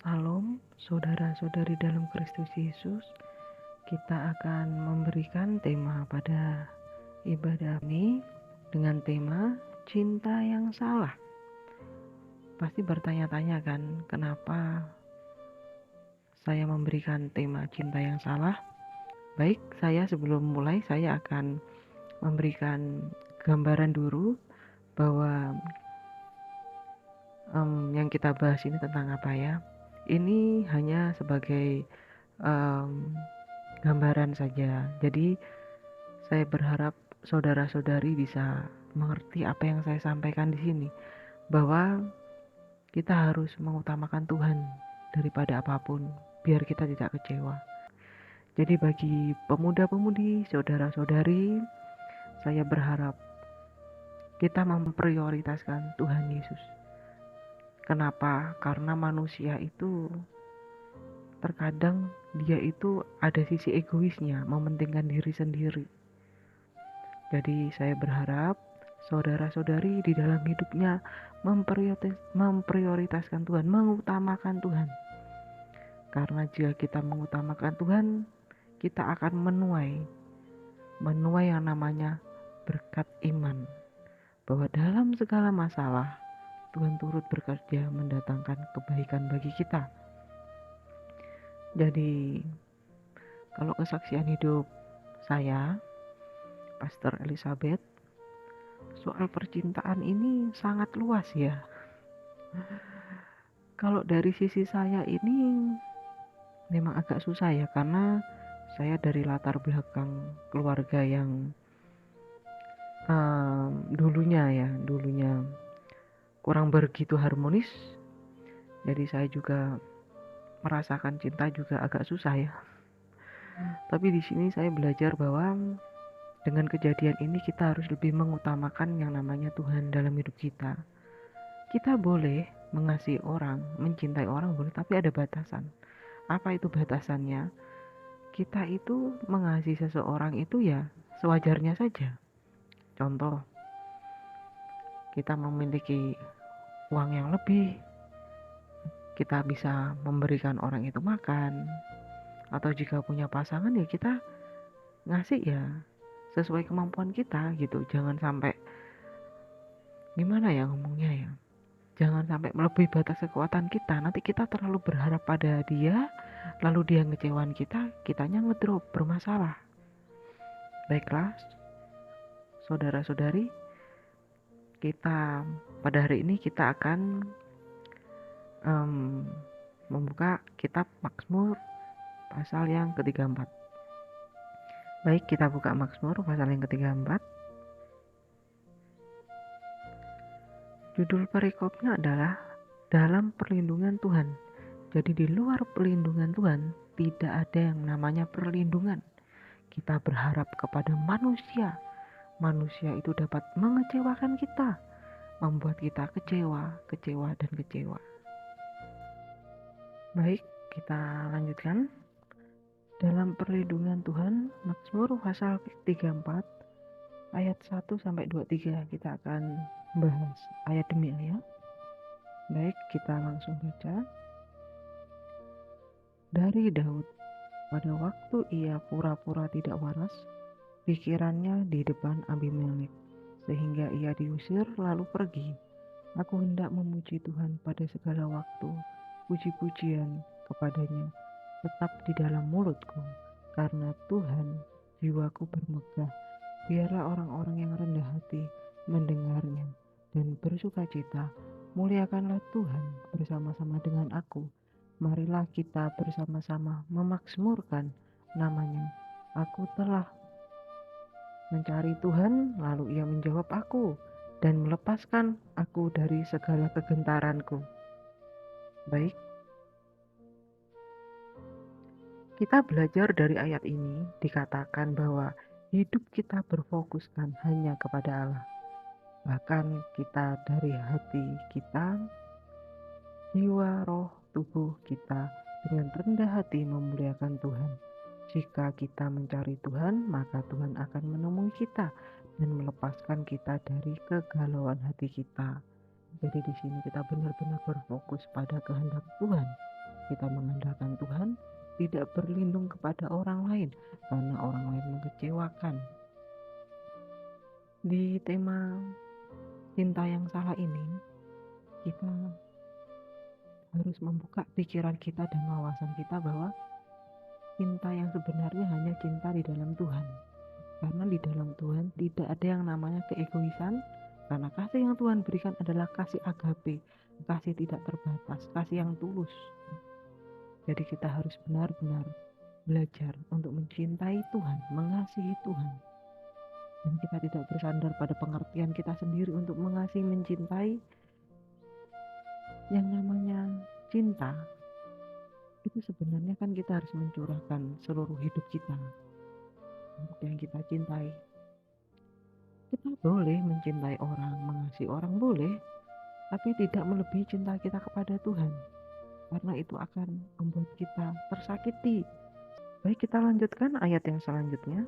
Salam, saudara-saudari dalam Kristus Yesus. Kita akan memberikan tema pada ibadah ini dengan tema cinta yang salah. Pasti bertanya-tanya kan, kenapa saya memberikan tema cinta yang salah? Baik, sebelum mulai saya akan memberikan gambaran dulu bahwa yang kita bahas ini tentang apa ya. Ini hanya sebagai gambaran saja. Jadi saya berharap saudara-saudari bisa mengerti apa yang saya sampaikan di sini, bahwa kita harus mengutamakan Tuhan daripada apapun, biar kita tidak kecewa. Jadi bagi pemuda-pemudi, saudara-saudari, saya berharap kita memprioritaskan Tuhan Yesus. Kenapa? Karena manusia itu terkadang dia itu ada sisi egoisnya, mementingkan diri sendiri. Jadi saya berharap saudara-saudari di dalam hidupnya memprioritaskan Tuhan, mengutamakan Tuhan. Karena jika kita mengutamakan Tuhan, kita akan menuai yang namanya berkat iman. Bahwa dalam segala masalah, Tuhan turut bekerja mendatangkan kebaikan bagi kita. Jadi, kalau kesaksian hidup saya, Pastor Elizabeth, soal percintaan ini sangat luas ya. Kalau dari sisi saya ini memang agak susah ya, karena saya dari latar belakang keluarga yang dulunya kurang begitu harmonis. Jadi saya juga merasakan cinta juga agak susah ya. Tapi di sini saya belajar bahwa dengan kejadian ini kita harus lebih mengutamakan yang namanya Tuhan dalam hidup kita. Kita boleh mengasihi orang, mencintai orang boleh, tapi ada batasan. Apa itu batasannya? Kita itu mengasihi seseorang itu ya sewajarnya saja. Contoh, kita memiliki uang yang lebih, kita bisa memberikan orang itu makan. Atau jika punya pasangan ya kita ngasih ya sesuai kemampuan kita gitu. Jangan sampai, gimana ya ngomongnya ya, jangan sampai melebihi batas kekuatan kita. Nanti kita terlalu berharap pada dia, lalu dia ngecewain kita, kitanya ngedrop, bermasalah. Baiklah, saudara-saudari, kita pada hari ini kita akan membuka kitab Mazmur pasal yang ke-34. Baik, kita buka Mazmur pasal yang ke-34. Judul perikopnya adalah dalam perlindungan Tuhan. Jadi di luar perlindungan Tuhan tidak ada yang namanya perlindungan. Kita berharap kepada manusia. Manusia itu dapat mengecewakan kita, membuat kita kecewa, dan kecewa. Baik, kita lanjutkan. Dalam perlindungan Tuhan, Mazmur pasal 34 ayat 1 sampai 23 kita akan bahas ayat demi ayat. Baik, kita langsung baca. Dari Daud, pada waktu ia pura-pura tidak waras, pikirannya di depan Abimelek, sehingga ia diusir lalu pergi. Aku hendak memuji Tuhan pada segala waktu, puji-pujian kepadanya tetap di dalam mulutku, karena Tuhan jiwaku bermegah. Biarlah orang-orang yang rendah hati mendengarnya dan bersuka cita. Muliakanlah Tuhan bersama-sama dengan aku. Marilah kita bersama-sama memakmurkan namanya. Aku telah mencari Tuhan, lalu ia menjawab aku dan melepaskan aku dari segala kegentaranku. Baik, kita belajar dari ayat ini, dikatakan bahwa hidup kita berfokuskan hanya kepada Allah. Bahkan kita dari hati kita, jiwa, roh, tubuh kita dengan rendah hati memuliakan Tuhan. Jika kita mencari Tuhan, maka Tuhan akan menemui kita dan melepaskan kita dari kegalauan hati kita. Jadi di sini kita benar-benar berfokus pada kehendak Tuhan. kita mengandalkan Tuhan, tidak berlindung kepada orang lain karena orang lain mengecewakan. Di tema cinta yang salah ini, kita harus membuka pikiran kita dan wawasan kita bahwa cinta yang sebenarnya hanya cinta di dalam Tuhan. Karena di dalam Tuhan tidak ada yang namanya keegoisan, karena kasih yang Tuhan berikan adalah kasih agape, kasih tidak terbatas, kasih yang tulus. Jadi kita harus benar-benar belajar untuk mencintai Tuhan, mengasihi Tuhan. Dan kita tidak bersandar pada pengertian kita sendiri untuk mengasihi, mencintai. Yang namanya cinta, itu sebenarnya kan kita harus mencurahkan seluruh hidup kita untuk yang kita cintai. Kita boleh mencintai orang, mengasihi orang boleh, tapi tidak melebihi cinta kita kepada Tuhan, karena itu akan membuat kita tersakiti. Baik, kita lanjutkan ayat yang selanjutnya.